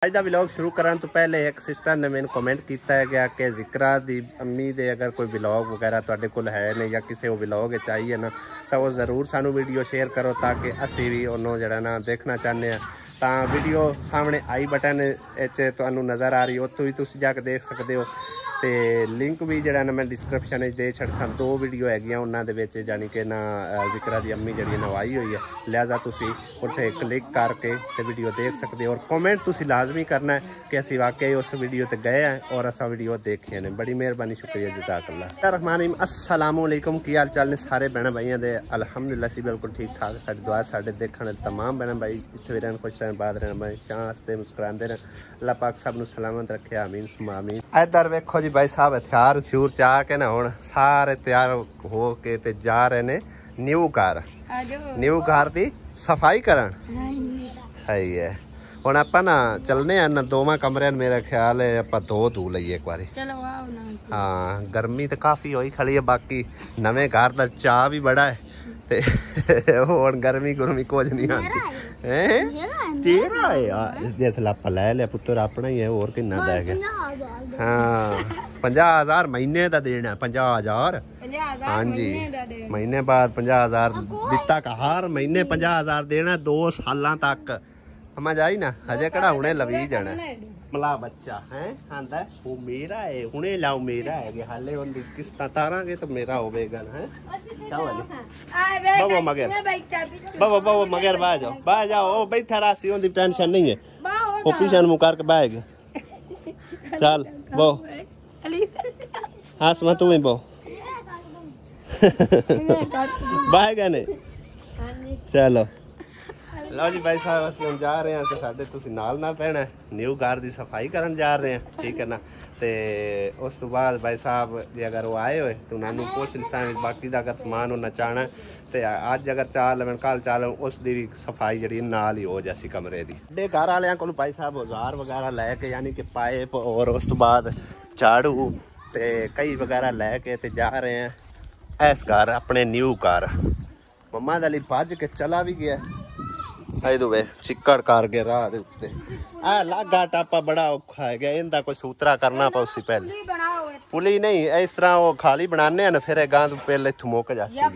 ਅੱਜ ਦਾ ਵਲੌਗ ਸ਼ੁਰੂ ਕਰਨ ਤੋਂ ਪਹਿਲੇ ਇੱਕ ਸਿਸਟਰ ਨੇ ਮੈਨੂੰ ਕਮੈਂਟ ਕੀਤਾ ਹੈ ਕਿ ਜ਼ਿਕਰਾ ਦੀ ਅੰਮੀ ਦੇ ਅਗਰ ਕੋਈ ਵਲੌਗ ਵਗੈਰਾ ਤੁਹਾਡੇ ਕੋਲ ਹੈ ਨੇ ਜਾਂ ਕਿਸੇ ਉਹ ਵਲੌਗ ਚਾਹੀਏ ਨਾ ਤਾਂ ਉਹ ਜ਼ਰੂਰ ਸਾਨੂੰ ਵੀਡੀਓ ਸ਼ੇਅਰ ਕਰੋ ਤਾਂ ਕਿ ਅਸੀਂ ਵੀ ਉਹਨੂੰ ਜਿਹੜਾ ਨਾ ਦੇਖਣਾ ਚਾਹੁੰਦੇ ਹਾਂ। ਤਾਂ ਵੀਡੀਓ ਸਾਹਮਣੇ ਆਈ ਬਟਨ ਵਿੱਚ ਤੁਹਾਨੂੰ ਨਜ਼ਰ ਆ ਰਹੀ ਉੱਥੋਂ ਵੀ ਤੁਸੀਂ ਜਾ ਕੇ ਦੇਖ ਸਕਦੇ ਹੋ ਤੇ ਲਿੰਕ ਵੀ ਜਿਹੜਾ ਨਾ ਮੈਂ ਡਿਸਕ੍ਰਿਪਸ਼ਨ ਵਿੱਚ ਦੇ ਛੱਡਾਂ। 2 ਵੀਡੀਓ ਹੈਗੀਆਂ ਉਹਨਾਂ ਦੇ ਵਿੱਚ ਜਾਨੀ ਕਿ ਨਾ ਜ਼ਿਕਰਾ ਦੀ ਅੰਮੀ ਜਿਹੜੀ ਨਵਾਈ ਹੋਈ ਹੈ, ਲਿਹਾਜ਼ਾ ਤੁਸੀਂ ਉੱਥੇ ਕਲਿੱਕ ਕਰਕੇ ਤੇ ਵੀਡੀਓ ਦੇਖ ਸਕਦੇ ਹੋ। ਔਰ ਕਮੈਂਟ ਤੁਸੀਂ ਲਾਜ਼ਮੀ ਕਰਨਾ ਹੈ ਕਿ ਅਸੀਂ ਵਾकई उस वीडियो ते गए हैं और असा वीडियो देखे ने। बड़ी मेहरबानी, शुक्रिया, जज़ाकल्लाह। रहमान अस्सलाम वालेकुम, की हाल चाल ने सारे भैन भाइयों के? अल्हम्दुलिल्लाह सी बिल्कुल ठीक ठाक। साडी दुआ साडे देखने तमाम भैन भाई इत्थे भी रहन, खुश रहन, बाद रहन, भाई चाह हसते मुस्कुराते रहन। अल्लाह पाक सब नूं सलामत रखे, आमीन सुमा आमीन। इधर वेखो जी भाई साहब हथियार हथूर चाह के ना हुण सारे तैयार हो के ते जा रहे ने न्यू घर दी सफाई करन। सही है, ਹੁਣ ਆਪਾਂ ਨਾ ਚੱਲਨੇ ਆ ਨਾ ਦੋਵਾਂ ਕਮਰਿਆਂ ਮੇਰਾ ਖਿਆਲ ਹੈ ਆਪਾਂ ਧੋ ਲਈਏ ਇੱਕ ਵਾਰੀ। ਚਲੋ ਆਓ ਨਾ। ਹਾਂ ਗਰਮੀ ਤਾਂ ਕਾਫੀ ਹੋਈ ਖੜੀ ਹੈ, ਬਾਕੀ ਨਵੇਂ ਘਰ ਦਾ ਚਾਹ ਵੀ ਬੜਾ ਹੈ ਤੇ ਹੁਣ ਗਰਮੀ ਕੁਝ ਨਹੀਂ ਆਉਂਦੀ ਹੈ। ਤੇਰਾ ਹੈ ਯਾਰ, ਜਿਸ ਲਾਪਾ ਲੈ ਲਿਆ ਪੁੱਤਰ ਆਪਣਾ ਹੀ ਹੈ, ਹੋਰ ਕਿੰਨਾ ਦਾ ਹੈਗਾ? ਹਾਂ 50,000 ਮਹੀਨੇ ਦਾ ਦੇਣਾ। 50,000 ਹਾਂਜੀ, ਮਹੀਨੇ ਬਾਅਦ 50,000 ਦਿੱਤਾ ਕਾ ਹਰ ਮਹੀਨੇ 50,000 ਦੇਣਾ 2 ਸਾਲਾਂ ਤੱਕ। समझ आई ना? हजे कड़ा हुणे लवी जाना मला बच्चा है आंदा वो मेरा है, हुणे लाओ मेरा है कि हाले उन किस्ता तारांगे तो मेरा होवेगा ना। है क्या वाली बाबा मगर बाहर जाओ ओ बैठा रासी ओंदी टेंशन नहीं है, वो पीछे मुंह करके बाहेगा। चल बो आसमा तू ही बो बाहेगा ने। चलो लो जी भाई साहब ਅਸੀਂ ਹੁਣ ਜਾ ਰਹੇ ਹਾਂ ਤੇ ਸਾਡੇ ਤੁਸੀਂ ਨਾਲ ਰਹਿਣਾ। ਨਿਊ ਘਰ ਦੀ ਸਫਾਈ ਕਰਨ ਜਾ ਰਹੇ ਹਾਂ, ਠੀਕ ਹੈ ਨਾ। ਤੇ ਉਸ ਤੋਂ ਬਾਅਦ ਭਾਈ ਸਾਹਿਬ ਜੇ ਅਗਰ ਉਹ ਆਏ ਹੋਏ ਤਾਂ ਉਹਨਾਂ ਨੂੰ ਪੁੱਛ ਲਿਸਾਂ ਬਾਕੀ ਦਾ ਅਗਰ ਸਮਾਨ ਉਹਨਾਂ ਚਾਹਣਾ ਤੇ ਅੱਜ ਅਗਰ ਚਾਹ ਲਵਣ ਕੱਲ ਚਾਹ ਲਵਣ ਉਸ ਦੀ ਵੀ ਸਫਾਈ ਜਿਹੜੀ ਨਾਲ ਹੀ ਹੋ ਜਾਸੀ ਕਮਰੇ ਦੀ। ਸਾਡੇ ਘਰ ਵਾਲਿਆਂ ਕੋਲ ਭਾਈ ਸਾਹਿਬ ਔਜ਼ਾਰ ਵਗੈਰਾ ਲੈ ਕੇ ਯਾਨੀ ਕਿ ਪਾਈਪ ਔਰ ਉਸ ਤੋਂ ਬਾਅਦ ਝਾੜੂ ਤੇ ਕਈ ਵਗੈਰਾ ਲੈ ਕੇ ਤੇ ਜਾ ਰਹੇ ਹਾਂ ਇਸ ਘਰ ਆਪਣੇ ਨਿਊ ਘਰ। ਮੰਮਾ ਦਾ ਲਈ ਭੱਜ ਕੇ ਚਲਾ ਵੀ ਗਿਆ ਵੇ ਚਿੱਕੜ ਕਰਕੇ ਰਾਹ ਦੇ ਉੱਤੇ। ਆ ਲਾਗਾ ਟਾਪਾ ਬੜਾ ਔਖਾ ਹੈ ਗਿਆ, ਇਹਦਾ ਕੋਈ ਸੂਤਰਾ ਕਰਨਾ ਪਊਸੀ। ਪਹਿਲੇ ਪੁਲੀ ਨਹੀਂ ਇਸ ਤਰ੍ਹਾਂ ਉਹ ਖਾਲੀ ਬਣਾਉਂਦੇ ਆ ਨਾ, ਫਿਰ ਇਹ ਗਾਂਦ ਪਹਿਲੇ ਇੱਥੋਂ ਮੁੱਕ ਜਾਂਦੀ ਹੈ।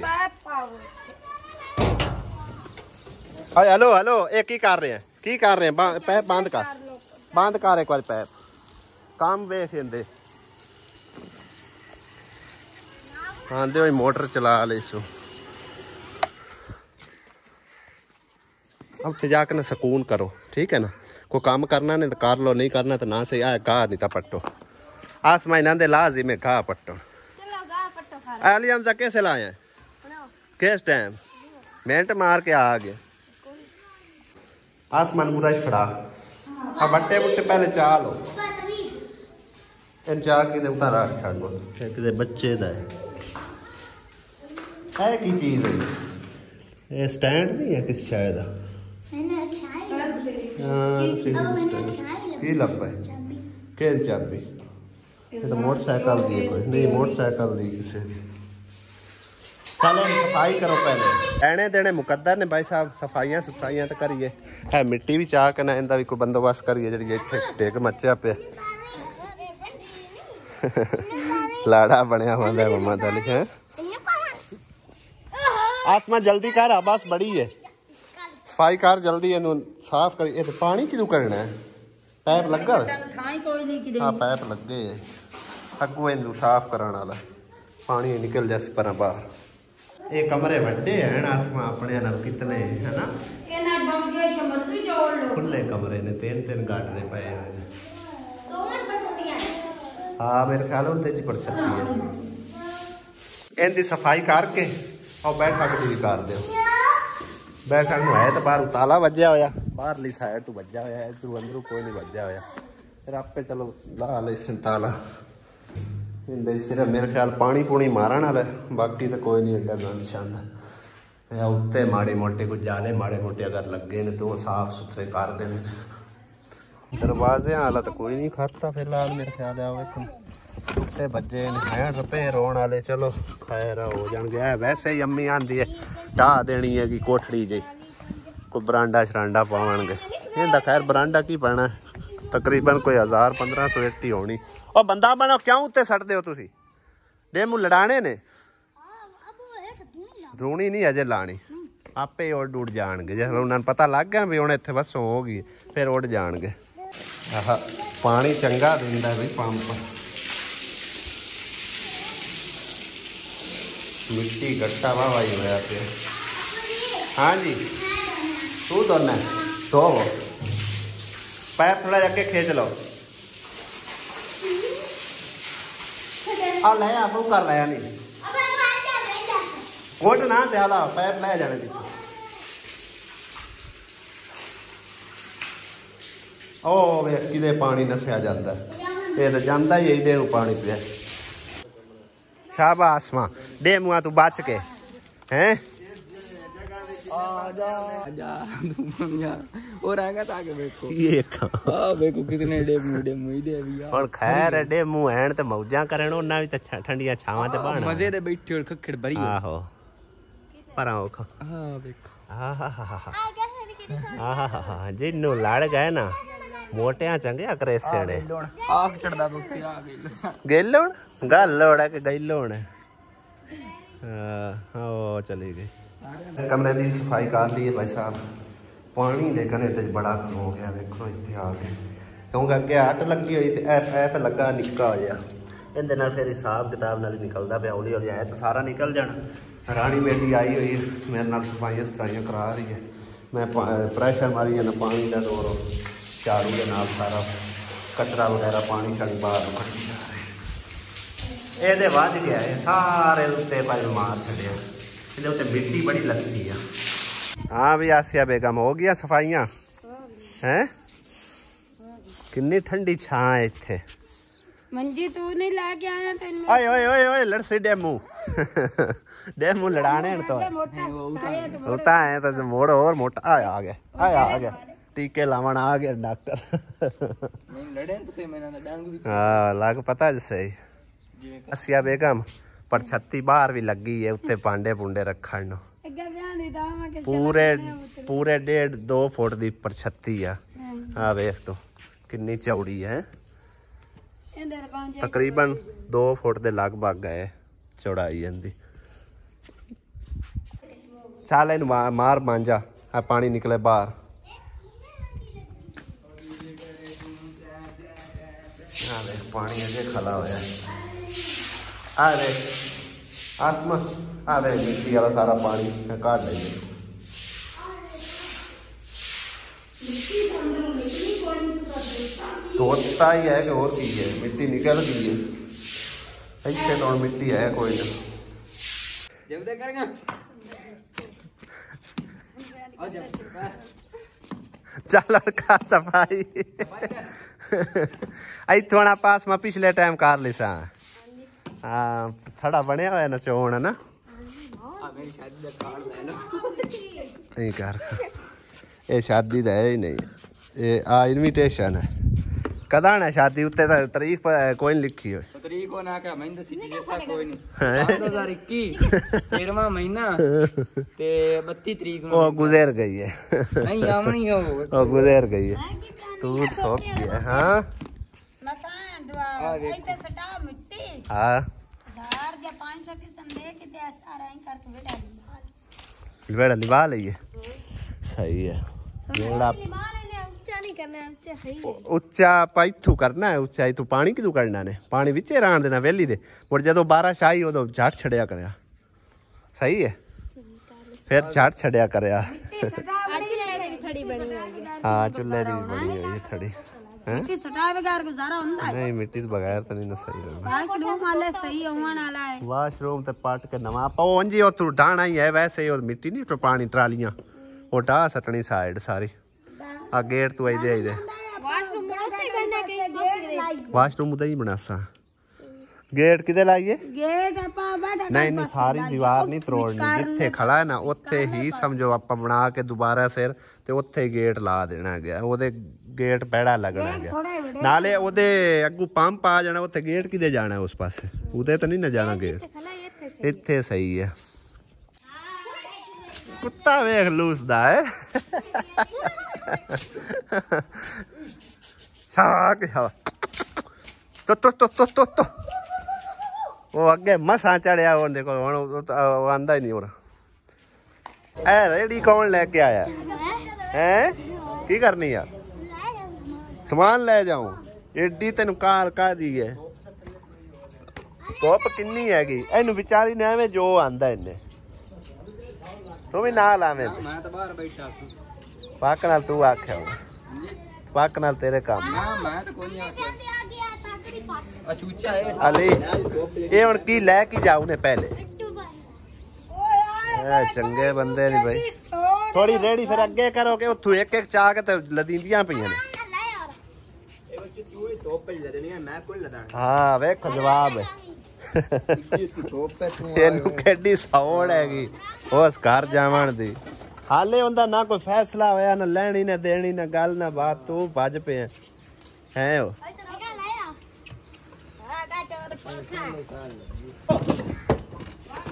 हेलो ये की कर रहे हैं? पैप बंद कर एक बार पैप काम वेख इंदे आंदे होई मोटर चला ले इसो। उत्थे जाके ना सुकून करो, ठीक है ना। कोई काम करना नहीं तो कर लो, नहीं करना तो ना सही। आ घाह नहीं तो पट्टो, आसमा इन्हों दे लाजी में घाह पट्टो। अली हमजा कैसे लाए हैं? किस टाइम मिनट मार के आ गए। आसमान पूरा फड़ा आ बट्टे बुट्टे पहले चाह लो, इन चाह कि उतार रख छड़ लो। कि बच्चे का है की चीज़ है ये? स्टैंड नहीं है किसी शायद की लपा है कि चाबी? ये तो मोटरसाइकिल दी है, कोई नहीं मोटरसाइकिल दी किसी की। चलो सफाई करो पहले, एने देने मुकद्दर ने भाई साहब। सफाइयां सुथराइयां तो करिए, है मिट्टी भी चाह के ना इनका भी कोई बंदोबस्त करिए जी इतने डिग मचा पे लाड़ा बनया हुआ है मम्मा का लिखा है। आसमा जल्दी कर, बस बड़ी है सफाई कर जल्दी, साफ कर। ये पानी किदू करना है? पैप लगा है? हाँ पैप लगे अगू इन साफ करने वाला पानी निकल जाए पर बाहर। ये कमरे वड्डे हैं आसमा अपने नाल कितने है ना, खुले कमरे ने 3 गाटरे पे हुए। हाँ मेरे ख्याल उनते पड़ सकती है। इनकी सफाई करके और बैठक की भी कर दो। बैठक है तो बाहर ताला वजया होया, बाहरली साइड तो वजया होया, इधर अंदरों कोई नहीं वजया होया। फिर आपे चलो ला ले ताला इंदे सिर्फ मेरे ख्याल पानी पूनी मारन वाला, बाकी तो कोई नहीं एडा गंद छंद। उत्ते माड़े मोटे कोई जाले माड़े मोटे अगर लगे ने तो साफ सुथरे कर देने। दरवाजे वाला तो कोई नहीं खाता फिलहाल मेरे ख्याल टुटे बजे हैं रपे रोन वाले। चलो खैर हो जाएंगे। वैसे ही अम्मी आंदी है ढाह देनी है कि कोठड़ी जी कोई बरांडा शरांडा पावणगे। इहदा खैर बरांडा की पैना तकरीबन कोई 1000-1500 ਇੱਟੀ ਹੋਣੀ। ਉਹ ਬੰਦਾ ਬਣੋ ਕਿਉਂ ਉੱਤੇ ਸੱਟਦੇ ਹੋ ਤੁਸੀਂ? ਡੇਮੂ ਲੜਾਣੇ ਨੇ। ਰੂਣੀ ਨਹੀਂ ਅਜੇ ਲਾਣੀ, ਆਪੇ ਉੱਡ ਉੱਡ ਜਾਣਗੇ। ਜੇ ਉਹਨਾਂ ਨੂੰ ਪਤਾ ਲੱਗ ਗਿਆ ਵੀ ਹੁਣ ਇੱਥੇ ਵਸੋਂ ਹੋ ਗਈ ਫਿਰ ਉੱਡ ਜਾਣਗੇ। ਆਹ ਪਾਣੀ ਚੰਗਾ ਦਿੰਦਾ ਬਈ ਪੰਪ। ਮਿੱਟੀ ਗੱਟਾ ਵਾਹ ਹੀ ਹੋਇਆ ਪਿਆ। ਹਾਂਜੀ ਤੂੰ ਦੋਨਾ ਧੋ पैप थोड़ा जाके खींच लो। आ ले आप कर लिया नहीं कोट ना ज्यादा पैप ले जाने दी। ओ वे किदे पानी नसिया जाता ये तो जाता ही इधे पानी पिया। शाबाश मां डेमुआ तू बच के हैं। आजा आजा और आएगा ताके देखो ये देखो कितने डेमू ही दे भी और खैर डेमू हैन ते मौजां करन ओना भी ते ठंडियां छावां ते बाण मजे दे बैठे और खखड़ भरी आहो पर आओ खा हां देखो आहा जिन्नू लड़ गए ना मोटियां चंगे करे सेड़े आग चढ़दा बुक्ती आ गेलोण गलोड़ है कि गैलोण हां ओ चली गई। कमरे की सफाई कर ली है भाई साहब। पानी दे कने ते बड़ा हो गया देखो इत्थे आ गए क्योंकि अगे हट लगी हुई ऐप लगा निक्का हो गया इहदे नाल फिर हिसाब किताब नाल निकलदा पिया। हौली हौली आया तो सारा निकल जाना। रानी मेरी आई हुई मेरे नाल सफाइयां सफाइयां करा रही है। मैं प्रैशर मारी जाना पानी का दौर झाड़ू के नाल सारा कचरा वगैरह पानी शानी बाहर कड्ढी जा रहे। ये वज गया है सारे उत्ते भाई मार छड़िया मिट्टी बड़ी लगती है। हाँ भी आसिया बेगम हो गया सफाइयां हैं। कितनी ठंडी छां है इत्थे। मंजी तू नहीं लाके आया तेन ओए ओए ओए ओए लड़सी डेमू डेमू लड़ाने तो होता है तो मोड़ और मोटा आ गया टीके लावन आ गया डॉक्टर। लड़े तो सही मैंने डांग भी हां लाग पता है सही। आसिया बेगम पर छत्ती बाहर भी लगी है उत्ते पांडे पुंडे रखण नो पूरे 1.5-2 फुट दी पर छत्ती आ वेख तो कितनी चौड़ी है। तकरीबन 2 फुट दे लगभग है चौड़ाई इनदी। चल इन मार मांजा आ पानी निकले बाहर। पानी अजे खला होया आ वे आसमा आ वे मिट्टी वाला सारा पानी काट ले। तोता ही है कि और की है मिट्टी निकल गई है इतने तो मिट्टी है कोई ना चल लड़का सफाई इथों पास में पिछले टाइम कर ली सा। हाँ थड़ा बनया हुआ ना चोण है ना नहीं कर ये शादी तो है ही नहीं। ये आ इनविटेशन है कदा है शादी उत्ते तारीख पर कोई नहीं लिखी हो तारीख को ना क्या महीना सी जैसा कोई नहीं 2021 13वां महीना ते 32 तारीख वो गुजर गई है नहीं आमनी हो वो गुजर गई है तू सो गया। हां मकान दुआ इते सटा मिट्टी हां 500 किस्म दे के ते सारा ही करके बेड़ा लिवा लिए सही है। बेड़ा उच्चा पैथू करना है उच्चा तू पानी किदू करना ने पानी विचे राण देना वेली दे मुड़ जदों बारिश आई उदों झट छड़िया करया सही है फिर झट छड़िया करया। हाँ चुल्हे दी भी बनी हुई है थड़ी मिट्टी सटा बगैर गुजारा होंदा है नहीं मिट्टी तो बगैर तो नहीं ना सही रहना। वाशरूम वाले सही होवन वाला है वाशरूम ते पाट के नवा पाओ जी ओ तू डाणा ही है वैसे ही मिट्टी नहीं तो पानी ट्रालियां वो डा सटनी साइड सारी आ गेट तू आई दे वाशरूम उधर ही बनासा गेट किदे लाइए गेट नहीं नहीं सारी दीवार नहीं तोड़नी जिथे खड़ा है ना उत्थे ही समझो आप बना के दोबारा सिर ते उत्थे गेट ला देना गया ओदे गेट पैड़ा लगना गया नाले ओदे अगू पंप आ जाना उत्थे गेट किदे जाना उस पासे उदे तो नहीं ना जाना गेट इत्थे सही है। कुत्ता वेख लूसदा है ਸਾਕ ਹਵਾ ਤੋ ਉਹ ਅੱਗੇ ਮਸਾਂ ਚੜਿਆ ਉਹਦੇ ਕੋਲ ਹੁਣ ਉਹ ਆਂਦਾ ਹੀ ਨਹੀਂ ਹੋਰ ਐ ਰੇੜੀ ਕੌਣ ਲੈ ਕੇ ਆਇਆ ਹੈ ਕੀ ਕਰਨੀ ਯਾਰ ਸਮਾਨ ਲੈ ਜਾਉ ਏਡੀ ਤੈਨੂੰ ਕਾਰ ਕਾਦੀ ਹੈ ਧੁੱਪ ਕਿੰਨੀ ਹੈਗੀ ਇਹਨੂੰ ਵਿਚਾਰੀ ਨੇ ਐਵੇਂ ਜੋ ਆਂਦਾ ਇਹਨੇ ਤੂੰ ਵੀ ਨਾਲ ਆਵੇਂ ਮੈਂ ਤਾਂ ਬਾਹਰ ਬੈਠਾ ਸੀ ਪੱਕ ਨਾਲ ਤੂੰ ਆਖਿਆ ਪੱਕ ਨਾਲ ਤੇਰੇ ਕੰਮ ਮੈਂ ਤਾਂ ਕੋਈ ਨਹੀਂ ਆਖਿਆ ਅਚੂਚਾ ਹੈ ਅਲੀ ਇਹ ਹੁਣ ਕੀ ਲੈ ਕੇ ਜਾਉ ਨੇ ਪਹਿਲੇ ਚੰਗੇ ਬੰਦੇ ਨਹੀਂ ਬਈ ਥੋੜੀ ਰੇੜੀ ਫਿਰ ਅੱਗੇ ਕਰੋ ਕਿ ਉੱਥੋਂ ਇੱਕ ਇੱਕ ਚਾਹ ਕੇ ਤੇ ਲਦੀਂਦੀਆਂ ਪਈਆਂ ਨੇ ਹਾਂ ਵੇਖੋ ਜਵਾਬ ਇਹਨੂੰ ਕਿੱਡੀ ਸੌੜ ਹੈਗੀ ਉਸ ਘਰ ਜਾਵਣ ਦੀ ਹਾਲੇ ਹੁੰਦਾ ਨਾ ਕੋਈ ਫੈਸਲਾ ਹੋਇਆ ਨਾ ਲੈਣੀ ਨਾ ਦੇਣੀ ਨਾ ਗੱਲ ਨਾ ਬਾਤ ਤੂੰ ਭੱਜ ਪਿਆ ਹੈ ਉਹ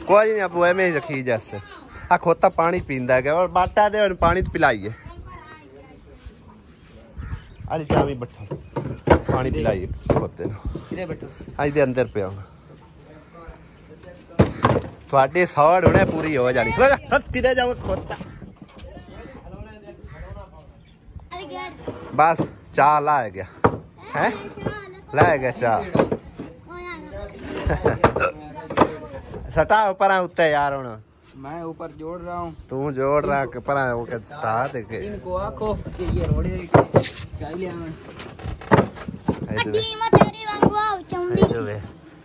ਕੋਈ ਨਹੀਂ ਆਪੂ ਐਵੇਂ ਹੀ ਰੱਖੀ ਜੱਸ ਆ ਖੋਤਾ ਪਾਣੀ ਪੀਂਦਾ ਹੈਗਾ ਔਰ ਬਾਟਾ ਦੇ ਔਰ ਪਾਣੀ ਪਿਲਾਈਏ ਅਲੀ ਚਾਵੀ ਬੱਠਾ ਪਾਣੀ ਪਿਲਾਈਏ ਖੋਤੇ ਨੂੰ ਕਿਹਦੇ ਬੱਠਾ ਅੱਜ ਦੇ ਅੰਦਰ ਪਿਆ ਤੁਹਾਡੇ ਸੌੜ ਹੁਣੇ ਪੂਰੀ ਹੋ ਜਾਣੀ ਕਿਤੇ ਜਾਓ ਖੋਤਾ ਬਸ ਚਾਹ ਲਾ ਗਿਆ ਹੈ ਲੈ ਗਿਆ ਚਾਹ सटा ऊपर उत्ते यार हूं मैं ऊपर जोड़ रहा हूँ तू जोड़ रहा के पर वो के सटा दे के इनको आखो कि ये रोड़े चाय ले आवन अड्डी म तेरी वांगू आउ चौंडी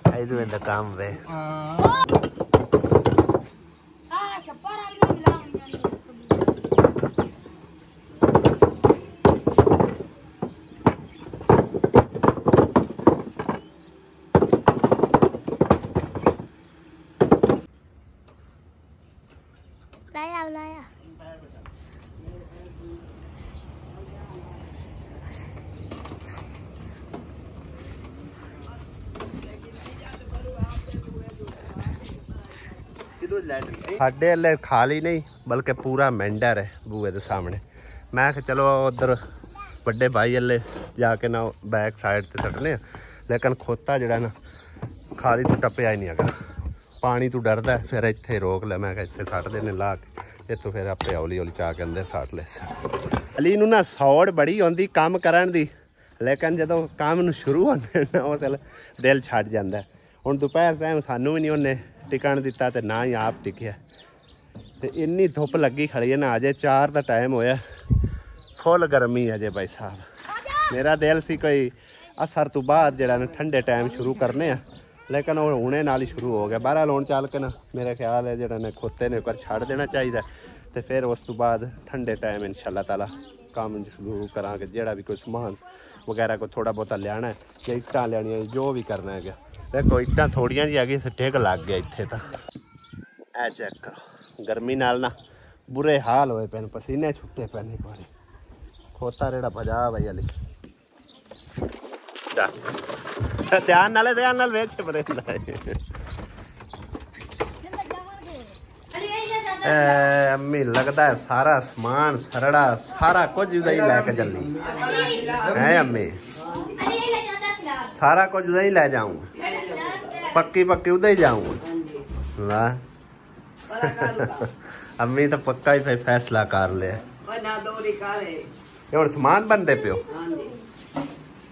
आई दो इन द काम वे हां छप्पर आली में मिलाऊंगी लाया ਸਾਡੇ ਹਲੇ ਖਾਲੀ ਨਹੀਂ ਬਲਕਿ ਪੂਰਾ ਮੈਂਡਰ ਹੈ ਬੂਏ ਦੇ ਸਾਹਮਣੇ ਮੈਂ ਕਿ ਚਲੋ ਉਧਰ ਵੱਡੇ ਭਾਈ ਹਲੇ ਜਾ ਕੇ ਨਾ ਬੈਕ ਸਾਈਡ ਤੇ ਛੱਡਨੇ ਆ ਲੇਕਿਨ ਖੋਤਾ ਜਿਹੜਾ ਨਾ ਖਾਲੀ ਤੋਂ ਟੱਪਿਆ ਹੀ ਨਹੀਂ ਹੈਗਾ ਪਾਣੀ ਤੋਂ ਡਰਦਾ ਫਿਰ ਇੱਥੇ ਰੋਕ ਲੈ ਮੈਂ ਕਿ ਇੱਥੇ ਸੱਟ ਦੇਣੇ ਲਾ ਕੇ ਇੱਥੋਂ ਫਿਰ ਆਪੇ ਹੌਲੀ ਹੌਲੀ ਚਾ ਕੇ ਅੰਦਰ ਸੱਟ ਲੈ ਅਲੀ ਨੂੰ ਨਾ ਸੌੜ ਬੜੀ ਆਉਂਦੀ ਕੰਮ ਕਰਨ ਦੀ ਲੇਕਿਨ ਜਦੋਂ ਕੰਮ ਨੂੰ ਸ਼ੁਰੂ ਹੁੰਦੇ ਨਾ ਉਹ ਚਲ ਦਿਲ ਛੱਡ ਜਾਂਦਾ ਹੁਣ ਦੁਪਹਿਰ ਟਾਈਮ ਸਾਨੂੰ ਵੀ ਨਹੀਂ ਉਹਨੇ ਟਿਕਣ ਦਿੱਤਾ ਤੇ ਨਾ ਹੀ ਆਪ ਟਿਕਿਆ ਤੇ ਇੰਨੀ ਧੁੱਪ ਲੱਗੀ ਖੜੀ ਹੈ ਨਾ ਅਜੇ 4 ਦਾ ਟਾਈਮ ਹੋਇਆ ਫੁੱਲ ਗਰਮੀ ਅਜੇ ਭਾਈ ਸਾਹਿਬ ਮੇਰਾ ਦਿਲ ਸੀ ਕੋਈ ਅਸਰ ਤੋਂ ਬਾਅਦ ਜਿਹੜਾ ਨਾ ਠੰਡੇ ਟਾਈਮ ਸ਼ੁਰੂ ਕਰਨੇ ਆ ਲੇਕਿਨ ਉਹ ਹੁਣੇ ਨਾਲ ਹੀ ਸ਼ੁਰੂ ਹੋ ਗਿਆ ਬਾਹਰ ਲਾਉਣ ਚੱਲ ਕੇ ਨਾ ਮੇਰਾ ਖਿਆਲ ਹੈ ਜਿਹੜਾ ਨੇ ਖੋਤੇ ਨੇ ਇੱਕ ਛੱਡ ਦੇਣਾ ਚਾਹੀਦਾ ਤੇ ਫਿਰ ਉਸ ਤੋਂ ਬਾਅਦ ਠੰਡੇ ਟਾਈਮ ਇਨਸ਼ਾਅੱਲਾ ਤਾਲਾ ਕੰਮ ਸ਼ੁਰੂ ਕਰਾਂਗੇ ਜਿਹੜਾ ਵੀ ਕੋਈ ਸਮਾਨ ਵਗੈਰਾ ਕੋਈ ਥੋੜਾ ਬਹੁਤਾ ਲਿਆਣਾ ਜਾਂ ਇੱਟਾਂ ਲੈਣੀਆਂ ਜੋ ਵੀ ਕਰਨਾ ਹੈਗਾ ਦੇਖੋ ਇੱਟਾਂ ਥੋੜੀਆਂ ਜਿਹੀ ਹੈਗੀ ਟਿਕ ਲੱਗ ਗਿਆ ਇੱਥੇ ਤਾਂ ਐ ਚੈੱਕ ਕਰੋ ਗਰਮੀ ਨਾਲ ਨਾ ਬੁਰੇ ਹਾਲ ਹੋਏ ਪਏ ਪਸੀਨੇ ਛੁੱਟੇ ਪਏ ਨੇ ਪਾਣੀ ਖੋਤਾ ਰੇੜਾ ਭਜਾ ਬਈ ਅਲੀ ਧਿਆਨ ਨਾਲ ਵੇਚ ਬਰੇਂਦਾ अम्मी लगता है सारा समान सरड़ा सारा कुछ उदा ही लेके चली है अम्मी सारा कुछ उदा ही ले जाऊंगा पक्की उदा ही जाऊंगा ला अम्मी तो पक्का ही फैसला कर लिया हुण समान बनते पियो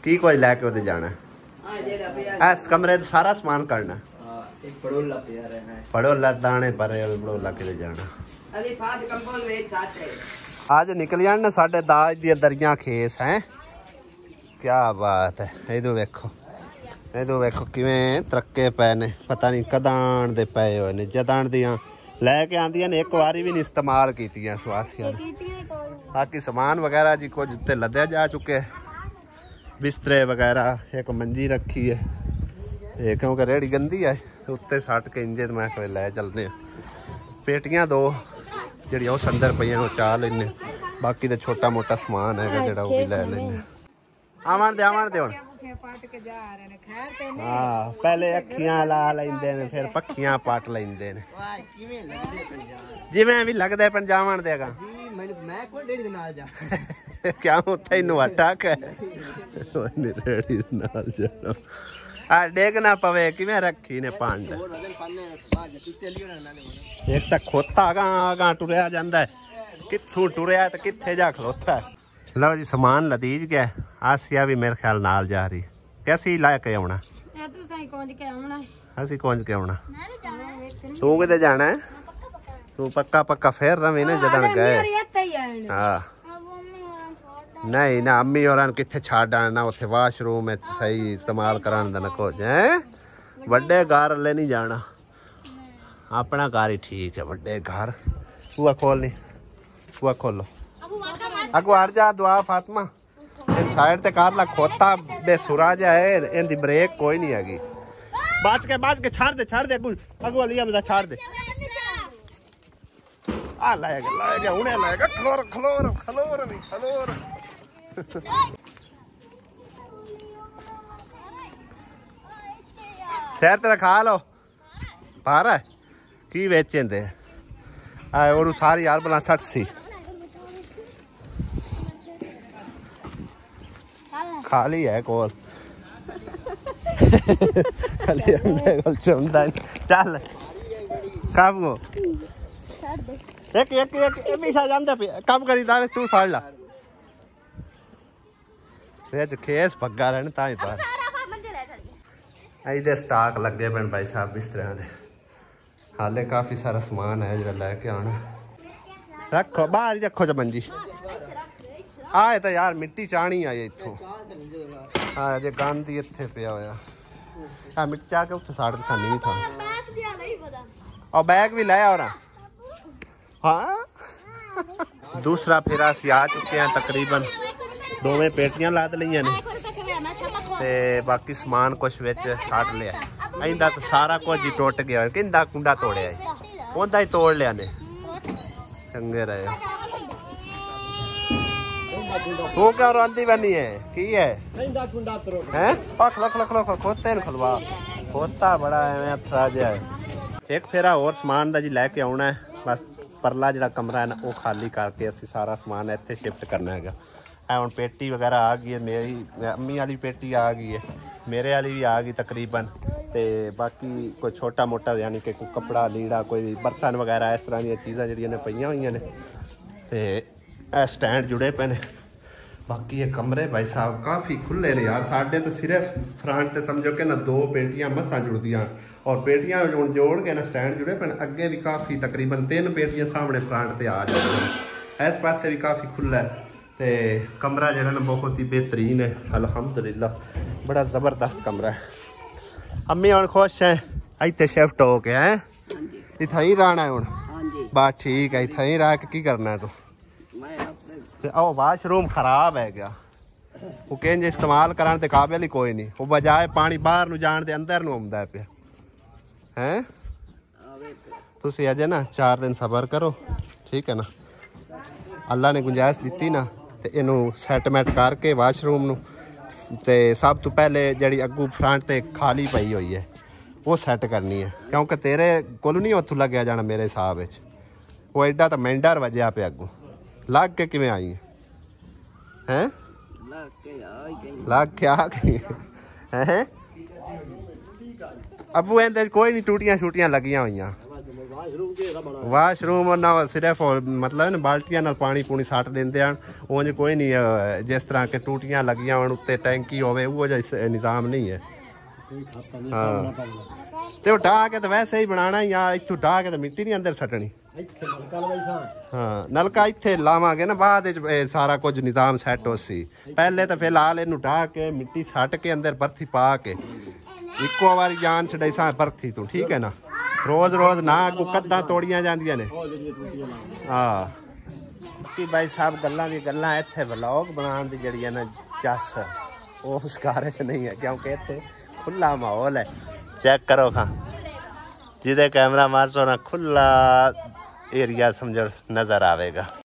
की कुछ लैके उधर जाना इस कमरे सारा समान करना पड़ोला दाने पर बड़ोला किते जाना आज निकल जाने साडे दाज दी दरियां खेस हैं क्या बात है इधर वेखो किवें तरक्के पे ने पता नहीं कदान दे पे होए ने जदान दियां लैके आंदियां ने एक बारी भी नहीं इस्तेमाल कीतियां सवासियां बाकी सामान वगैरह जी कुछ उत्ते लदया जा चुके बिस्तरे वगैरह एक मंजी रखी है क्योंकि रेहड़ी गंदी है उत्ते सट के इंजे मैं लै चलने पेटियां दो जी उस अंदर पई चा लेने बाकी तो छोटा मोटा समान है जो भी लै लेने आवन दे हुण हाँ पहले अखियां ला लेंदे ने फिर पक्खियां पट लेंदे ने जिवें भी लगदा है पंजावन देगा क्या उत्थे इनू अटक है रेड़ी नाल जाना आ डेग ना पवे किवें रखी ने पांड एक तो खोता गा टुरया जांदा है कित्थों टुरया ते कित्थे जा खलोता है। लो जी सामान लदीज गया आसिया भी मेरे ख्याल नाल जा रही कैसी ला के आउणा असी कौंज के आउणा तू किते जाना है तू पक्का पक्का फिर रवी ने जदन गए हाँ नहीं ना अम्मी और किथे छाड़ आना उथे वाशरूम में सही इस्तेमाल कराने दा नको है बड़े घर ले नहीं जाना अपना घर ही ठीक है बड़े घर बुआ खोल नहीं बुआ खोलो अगो हट जा दुआ फातिमा इन साइड ते कर ला खोता बेसुरा जा है इनदी ब्रेक कोई नहीं हैगी बाज के छाड़ दे अगो वाली मजा छाड़ दे आ लाएगा उन्हें लाएगा खलोर नहीं खलोर शहर तेरा खा लो पार है की बेचें दे आए और सारी यार बना 60 सी खाली है कोल चल कब को एक पीछा जाता कब करी तारे तू फाड़ ला खेस पग्गा रहने ताई पार इधर स्टाक लगे पे भाई साहब इस तरह दे हाले काफी सारा सामान है जो लैके आना रखो बाहर रखो चमंजी आए तो यार मिट्टी चाणी आई इथों हाँ जे गंद ही इत्थे पिया होया हाँ मिट्टी चाह के उत्थे साढ़े सानी भी था और बैग भी लाया और हाँ दूसरा फेरा असी आ चुके हैं तकरीबन दोवें पेटियां लाद लिया ने ते बाकी समान कुछ विच सट लिया इंदा तो सारा कुछ ही टुट गया किंदा कुंडा तोड़िया ओंदा ही तोड़ लिया ने चंगे रहे तू क्या रोंदी बनी है की है हैं खलो खोते खलवा खोता बड़ा एवें अथरा जिहा है एक फेरा और समान दा जी लैके आउणा है बस परला जिहड़ा कमरा है ना वो खाली करके असीं सारा समान इत्थे शिफ्ट करना हैगा हुण पेटी वगैरह आ गई है मेरी अम्मी वाली पेटी आ गई है मेरे वाली भी आ गई तकरीबन ते बाकी कोई छोटा मोटा यानी कि कोई कपड़ा लीड़ा कोई बर्तन वगैरह इस तरह दी चीज़ां जिहड़ियां ने पईयां होईयां ने ते स्टैंड जुड़े पे ने बाकी ये कमरे भाई साहब काफ़ी खुले ने यार साढ़े तो सिर्फ फ्रंट से समझो कि ना 2 पेटियां मसा जुड़दियां और पेटियां जोड़ के ना स्टैंड जुड़े पे अगे भी काफ़ी तकरीबन 3 पेटियां सामने फ्रंट से आ जाती इस पासे भी काफ़ी खुला है ते कमरा जो ना बहुत ही बेहतरीन है अल्हम्दुलिल्लाह बड़ा ज़बरदस्त कमरा है अम्मी हम खुश हैं इतने शिफ्ट हो के हैं इतना ही रहना है हूँ बस ठीक है इतना ही रह के की करना है तो ओ वाशरूम खराब है क्या वो कहें इस्तेमाल कराने के काबिल ही कोई नहीं वो बजाए पानी बाहर नू जान दे अंदर नू आउंदा है पिया हैं तुसी अजे ना 4 दिन सबर करो ठीक है ना अल्लाह ने गुंजाइश दी ना तो इनू सैटमेंट करके वाशरूम नू ते सब तो पहले जी अगू फ्रंट ते खाली पई हुई है वो सैट करनी है क्योंकि तेरे कोल नहीं उथों लग्या जाना मेरे हिसाब में वो एडा तो मेंढर वजया पे अगू लग के किवें आई हैं लग के आ गई हैं अबू एंदे कोई नहीं टूटियां शूटियां लगियां हुई वाशरूम ना सिर्फ मतलब ना बाल्टियां नाल पानी पूनी सट देंदे हैं उंज कोई नहीं जिस तरह के टूटियां लगियां होण उत्ते टैंकी होवे वो जिहा निज़ाम नहीं है हाँ तो ढा के तो वैसे ही बनाना या इत्थों ढा के तो मिट्टी नहीं अंदर सटनी हाँ नलका इत्थे लावांगे ना बाद सारा कुछ निज़ाम सैट हो सी पहले तो फिलहाल इनू ढा के मिट्टी सट के अंदर बर्थी पा के इको बारी जान छड़ाई सा बर्थी तू ठीक है ना रोज रोज ना को कद्दां तोड़ियां जांदियां ने हाँ कि भाई साहब गल्लां दी गल्लां इत्थे व्लॉग बनाने दी जड़ी है ना चस वो उस कार च नहीं है क्योंकि इत्थे खुला माहौल है चेक करो खां जिदे कैमरा मारसो ना खुला एरिया समझो नजर आवेगा।